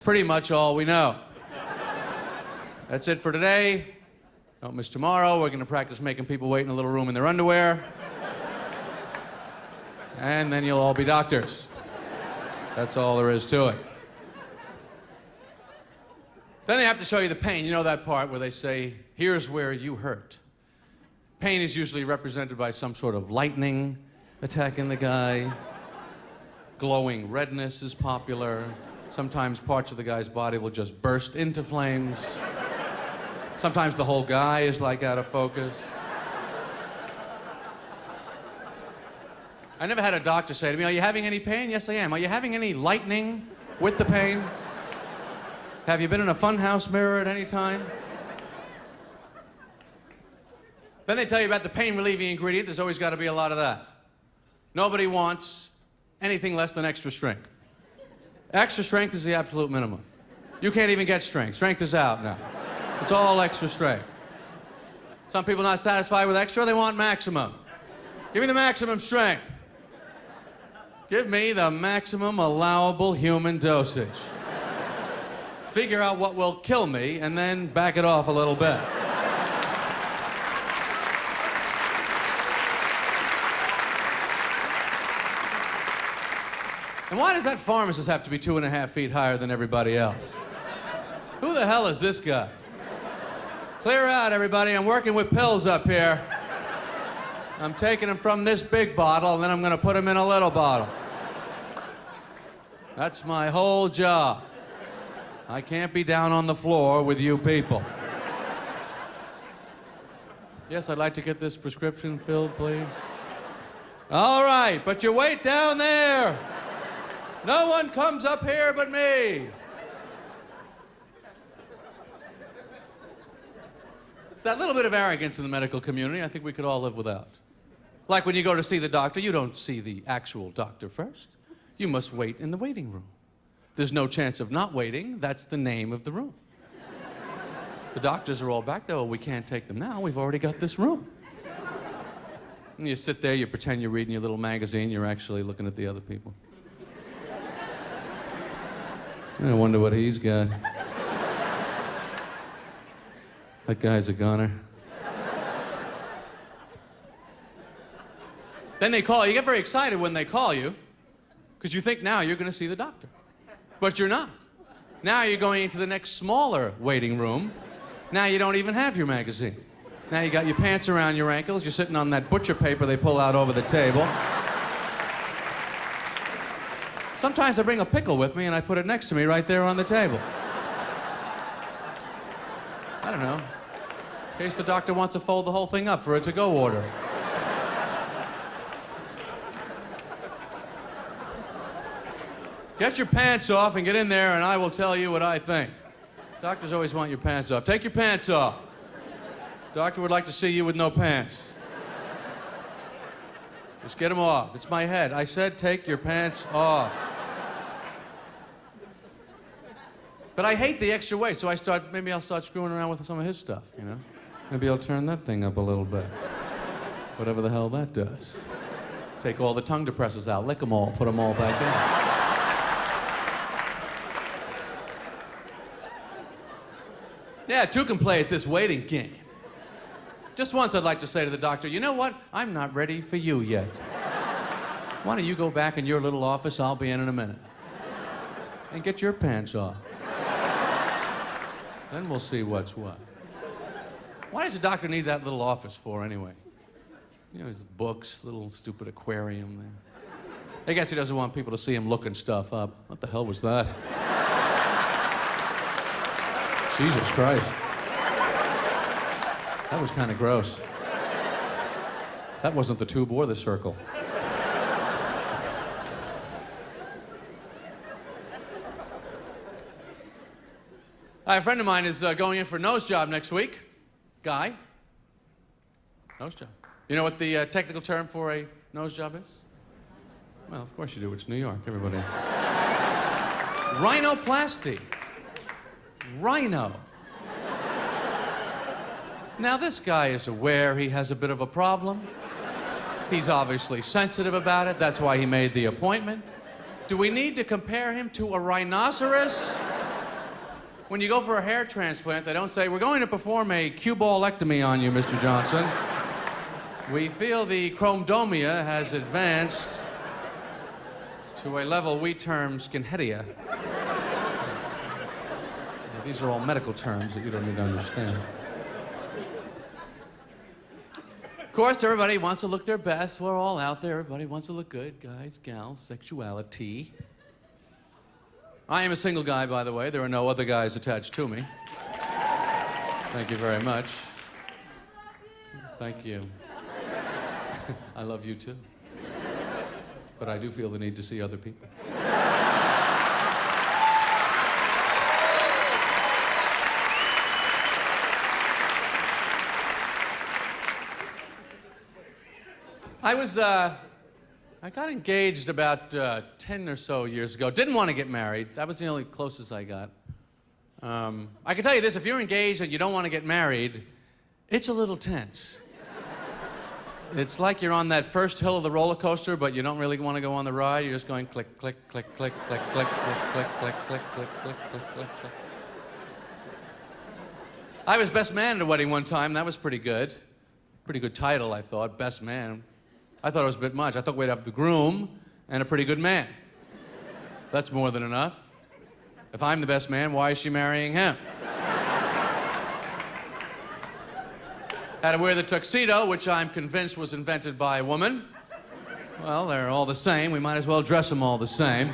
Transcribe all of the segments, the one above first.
Pretty much all we know. That's it for today. Don't miss tomorrow. We're going to practice making people wait in a little room in their underwear. And then you'll all be doctors. That's all there is to it. Then they have to show you the pain. You know that part where they say, here's where you hurt. Pain is usually represented by some sort of lightning attacking the guy. Glowing redness is popular. Sometimes parts of the guy's body will just burst into flames. Sometimes the whole guy is like out of focus. I never had a doctor say to me, are you having any pain? Yes, I am. Are you having any lightning with the pain? Have you been in a funhouse mirror at any time? Then they tell you about the pain-relieving ingredient. There's always got to be a lot of that. Nobody wants anything less than extra strength. Extra strength is the absolute minimum. You can't even get strength. Strength is out now. It's all extra strength. Some people not satisfied with extra, they want maximum. Give me the maximum strength. Give me the maximum allowable human dosage. Figure out what will kill me and then back it off a little bit. And why does that pharmacist have to be 2.5 feet higher than everybody else? Who the hell is this guy? Clear out, everybody. I'm working with pills up here. I'm taking them from this big bottle, and then I'm going to put them in a little bottle. That's my whole job. I can't be down on the floor with you people. Yes, I'd like to get this prescription filled, please. All right, but you wait down there. No one comes up here but me. It's that little bit of arrogance in the medical community I think we could all live without. Like when you go to see the doctor, you don't see the actual doctor first. You must wait in the waiting room. There's no chance of not waiting. That's the name of the room. The doctors are all back there. Oh, we can't take them now. We've already got this room. And you sit there, you pretend you're reading your little magazine. You're actually looking at the other people. I wonder what he's got. That guy's a goner. Then they call you. You get very excited when they call you because you think now you're going to see the doctor. But you're not. Now you're going into the next smaller waiting room. Now you don't even have your magazine. Now you got your pants around your ankles. You're sitting on that butcher paper they pull out over the table. Sometimes I bring a pickle with me and I put it next to me right there on the table. I don't know. In case the doctor wants to fold the whole thing up for a to-go order. Get your pants off and get in there and I will tell you what I think. Doctors always want your pants off. Take your pants off. Doctor would like to see you with no pants. Just get them off. It's my head. I said take your pants off. But I hate the extra weight, so maybe I'll start screwing around with some of his stuff, you know? Maybe I'll turn that thing up a little bit. Whatever the hell that does. Take all the tongue depressors out, lick them all, put them all back in. Yeah, two can play at this waiting game. Just once I'd like to say to the doctor, you know what? I'm not ready for you yet. Why don't you go back in your little office? I'll be in a minute. And get your pants off. Then we'll see what's what. Why does the doctor need that little office for anyway? You know, his books, little stupid aquarium there. I guess he doesn't want people to see him looking stuff up. What the hell was that? Jesus Christ. That was kind of gross. That wasn't the tube or the circle. A friend of mine is going in for a nose job next week. Guy. Nose job. You know what the technical term for a nose job is? Well, of course you do. It's New York, everybody. Rhinoplasty. Rhino. Now, this guy is aware he has a bit of a problem. He's obviously sensitive about it. That's why he made the appointment. Do we need to compare him to a rhinoceros? When you go for a hair transplant, they don't say, we're going to perform a cuballectomy on you, Mr. Johnson. We feel the chromodomia has advanced to a level we term skinheadia. These are all medical terms that you don't need to understand. Of course, everybody wants to look their best. We're all out there. Everybody wants to look good. Guys, gals, sexuality. I am a single guy, by the way. There are no other guys attached to me. Thank you very much. Thank you. I love you too. But I do feel the need to see other people. I got engaged about 10 or so years ago. Didn't want to get married. That was the only closest I got. I can tell you this, if you're engaged and you don't want to get married, it's a little tense. It's like you're on that first hill of the roller coaster, but you don't really want to go on the ride. You're just going click, click, click, click, click, click, click, click, click, click, click, click, click, click, click. I was best man at a wedding one time. That was pretty good. Pretty good title, I thought, best man. I thought it was a bit much. I thought we'd have the groom and a pretty good man. That's more than enough. If I'm the best man, why is she marrying him? Had to wear the tuxedo, which I'm convinced was invented by a woman. Well, they're all the same. We might as well dress them all the same.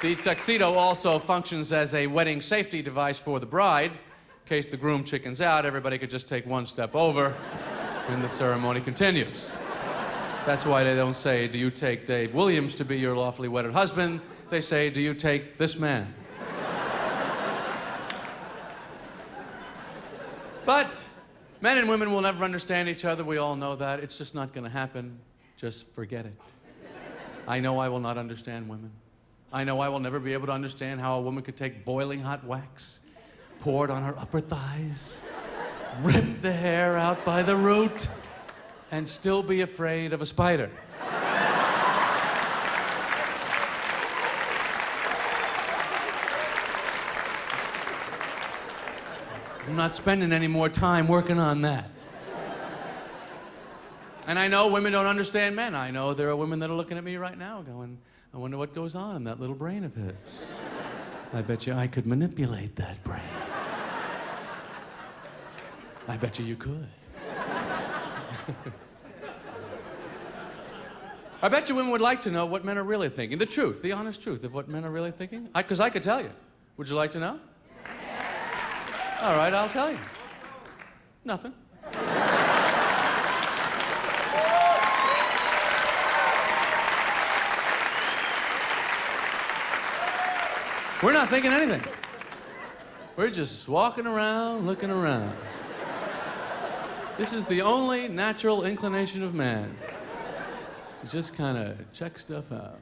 The tuxedo also functions as a wedding safety device for the bride. In case the groom chickens out, everybody could just take one step over and the ceremony continues. That's why they don't say, do you take Dave Williams to be your lawfully wedded husband? They say, do you take this man? But men and women will never understand each other. We all know that. It's just not going to happen. Just forget it. I know I will not understand women. I know I will never be able to understand how a woman could take boiling hot wax, pour it on her upper thighs, rip the hair out by the root, and still be afraid of a spider. I'm not spending any more time working on that. And I know women don't understand men. I know there are women that are looking at me right now going, I wonder what goes on in that little brain of his. I bet you I could manipulate that brain. I bet you could. I bet you women would like to know what men are really thinking. The truth, the honest truth of what men are really thinking. Because I could tell you. Would you like to know? All right, I'll tell you. Nothing. We're not thinking anything. We're just walking around, looking around. This is the only natural inclination of man, to just kind of check stuff out.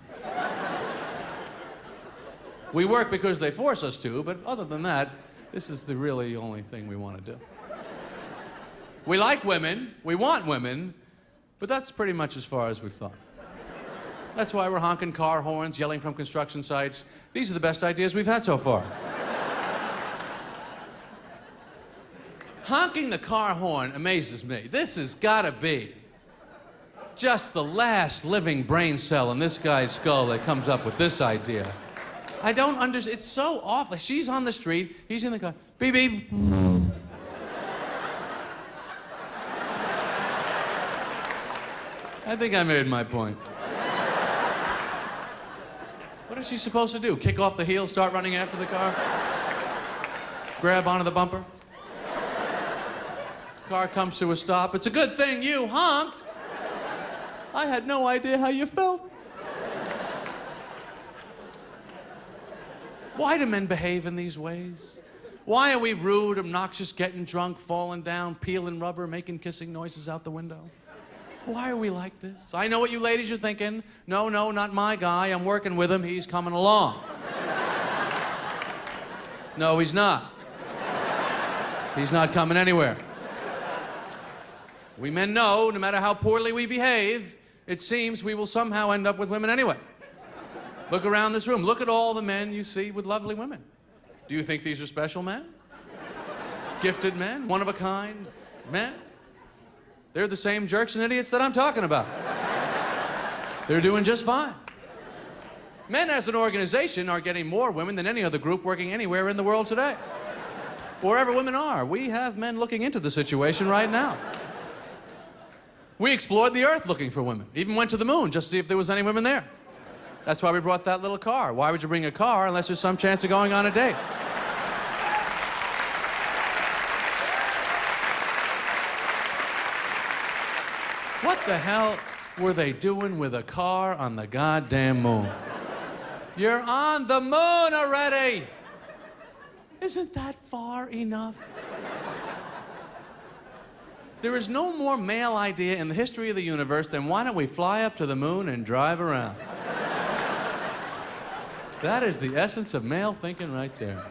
We work because they force us to, but other than that, this is the really only thing we want to do. We like women, we want women, but that's pretty much as far as we've thought. That's why we're honking car horns, yelling from construction sites. These are the best ideas we've had so far. Honking the car horn amazes me. This has got to be just the last living brain cell in this guy's skull that comes up with this idea. I don't understand. It's so awful. She's on the street. He's in the car. Beep, beep. I think I made my point. What is she supposed to do? Kick off the heel, start running after the car? Grab onto the bumper? Car comes to a stop. It's a good thing you honked. I had no idea how you felt. Why do men behave in these ways? Why are we rude, obnoxious, getting drunk, falling down, peeling rubber, making kissing noises out the window? Why are we like this? I know what you ladies are thinking. No, not my guy. I'm working with him. He's coming along. No, he's not. He's not coming anywhere. We men know, no matter how poorly we behave, it seems we will somehow end up with women anyway. Look around this room. Look at all the men you see with lovely women. Do you think these are special men? Gifted men? One-of-a-kind men? They're the same jerks and idiots that I'm talking about. They're doing just fine. Men as an organization are getting more women than any other group working anywhere in the world today. Wherever women are, we have men looking into the situation right now. We explored the earth looking for women. Even went to the moon just to see if there was any women there. That's why we brought that little car. Why would you bring a car unless there's some chance of going on a date? What the hell were they doing with a car on the goddamn moon? You're on the moon already! Isn't that far enough? There is no more male idea in the history of the universe than why don't we fly up to the moon and drive around? That is the essence of male thinking right there.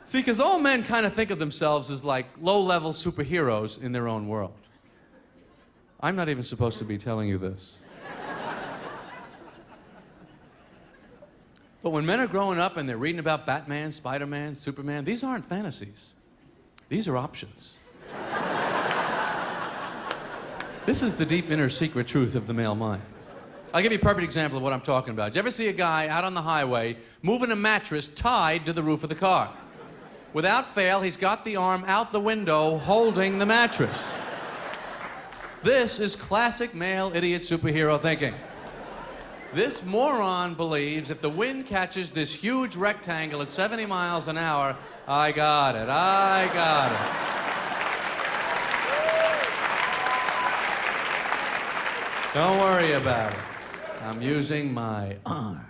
See, because all men kind of think of themselves as like low-level superheroes in their own world. I'm not even supposed to be telling you this. But when men are growing up and they're reading about Batman, Spider-Man, Superman, these aren't fantasies. These are options. This is the deep inner secret truth of the male mind. I'll give you a perfect example of what I'm talking about. Did you ever see a guy out on the highway moving a mattress tied to the roof of the car? Without fail, he's got the arm out the window holding the mattress. This is classic male idiot superhero thinking. This moron believes if the wind catches this huge rectangle at 70 miles an hour, I got it, I got it. Don't worry about it. I'm using my arm.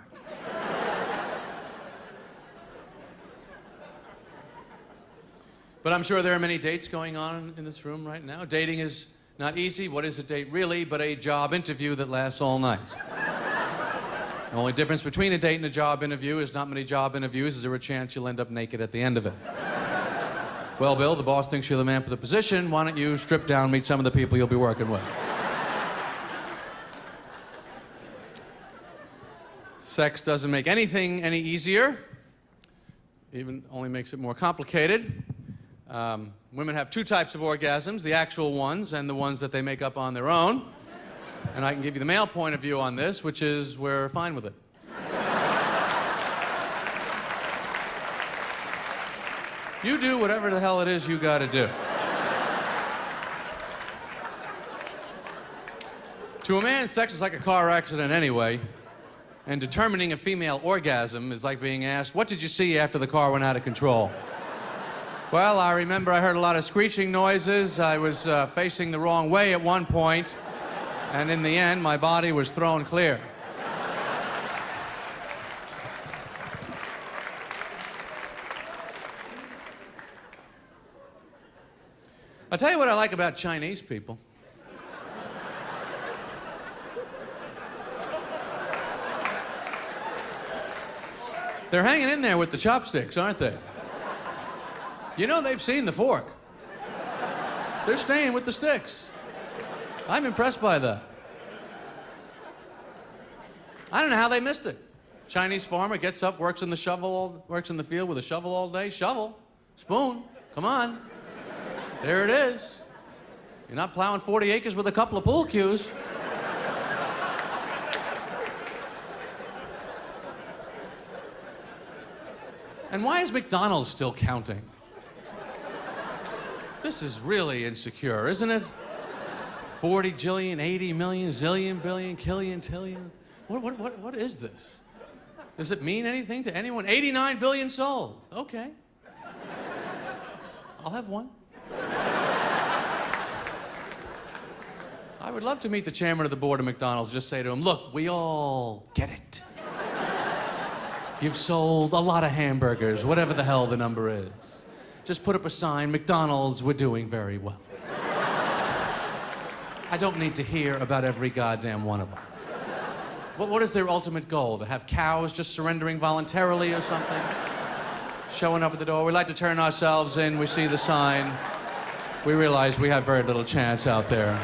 But I'm sure there are many dates going on in this room right now. Dating is not easy. What is a date really but a job interview that lasts all night? The only difference between a date and a job interview is not many job interviews. Is there a chance you'll end up naked at the end of it? Well, Bill, the boss thinks you're the man for the position. Why don't you strip down and meet some of the people you'll be working with? Sex doesn't make anything any easier. Even only makes it more complicated. Women have two types of orgasms, the actual ones and the ones that they make up on their own. And I can give you the male point of view on this, which is we're fine with it. You do whatever the hell it is you gotta do. To a man, sex is like a car accident anyway, and determining a female orgasm is like being asked, what did you see after the car went out of control? Well, I remember I heard a lot of screeching noises. I was facing the wrong way at one point, and in the end, my body was thrown clear. I'll tell you what I like about Chinese people. They're hanging in there with the chopsticks, aren't they? You know they've seen the fork. They're staying with the sticks. I'm impressed by that. I don't know how they missed it. Chinese farmer gets up, works in the field with a shovel all day. Shovel, spoon, come on. There it is. You're not plowing 40 acres with a couple of pool cues. And why is McDonald's still counting? This is really insecure, isn't it? 40 jillion, 80 million, zillion, billion, killion, tillion. What is this? Does it mean anything to anyone? 89 billion sold. Okay. I'll have one. I would love to meet the chairman of the board of McDonald's, just say to him, look, we all get it. You've sold a lot of hamburgers, whatever the hell the number is. Just put up a sign, McDonald's, we're doing very well. I don't need to hear about every goddamn one of them. What is their ultimate goal? To have cows just surrendering voluntarily or something? Showing up at the door, we like to turn ourselves in, we see the sign. We realize we have very little chance out there.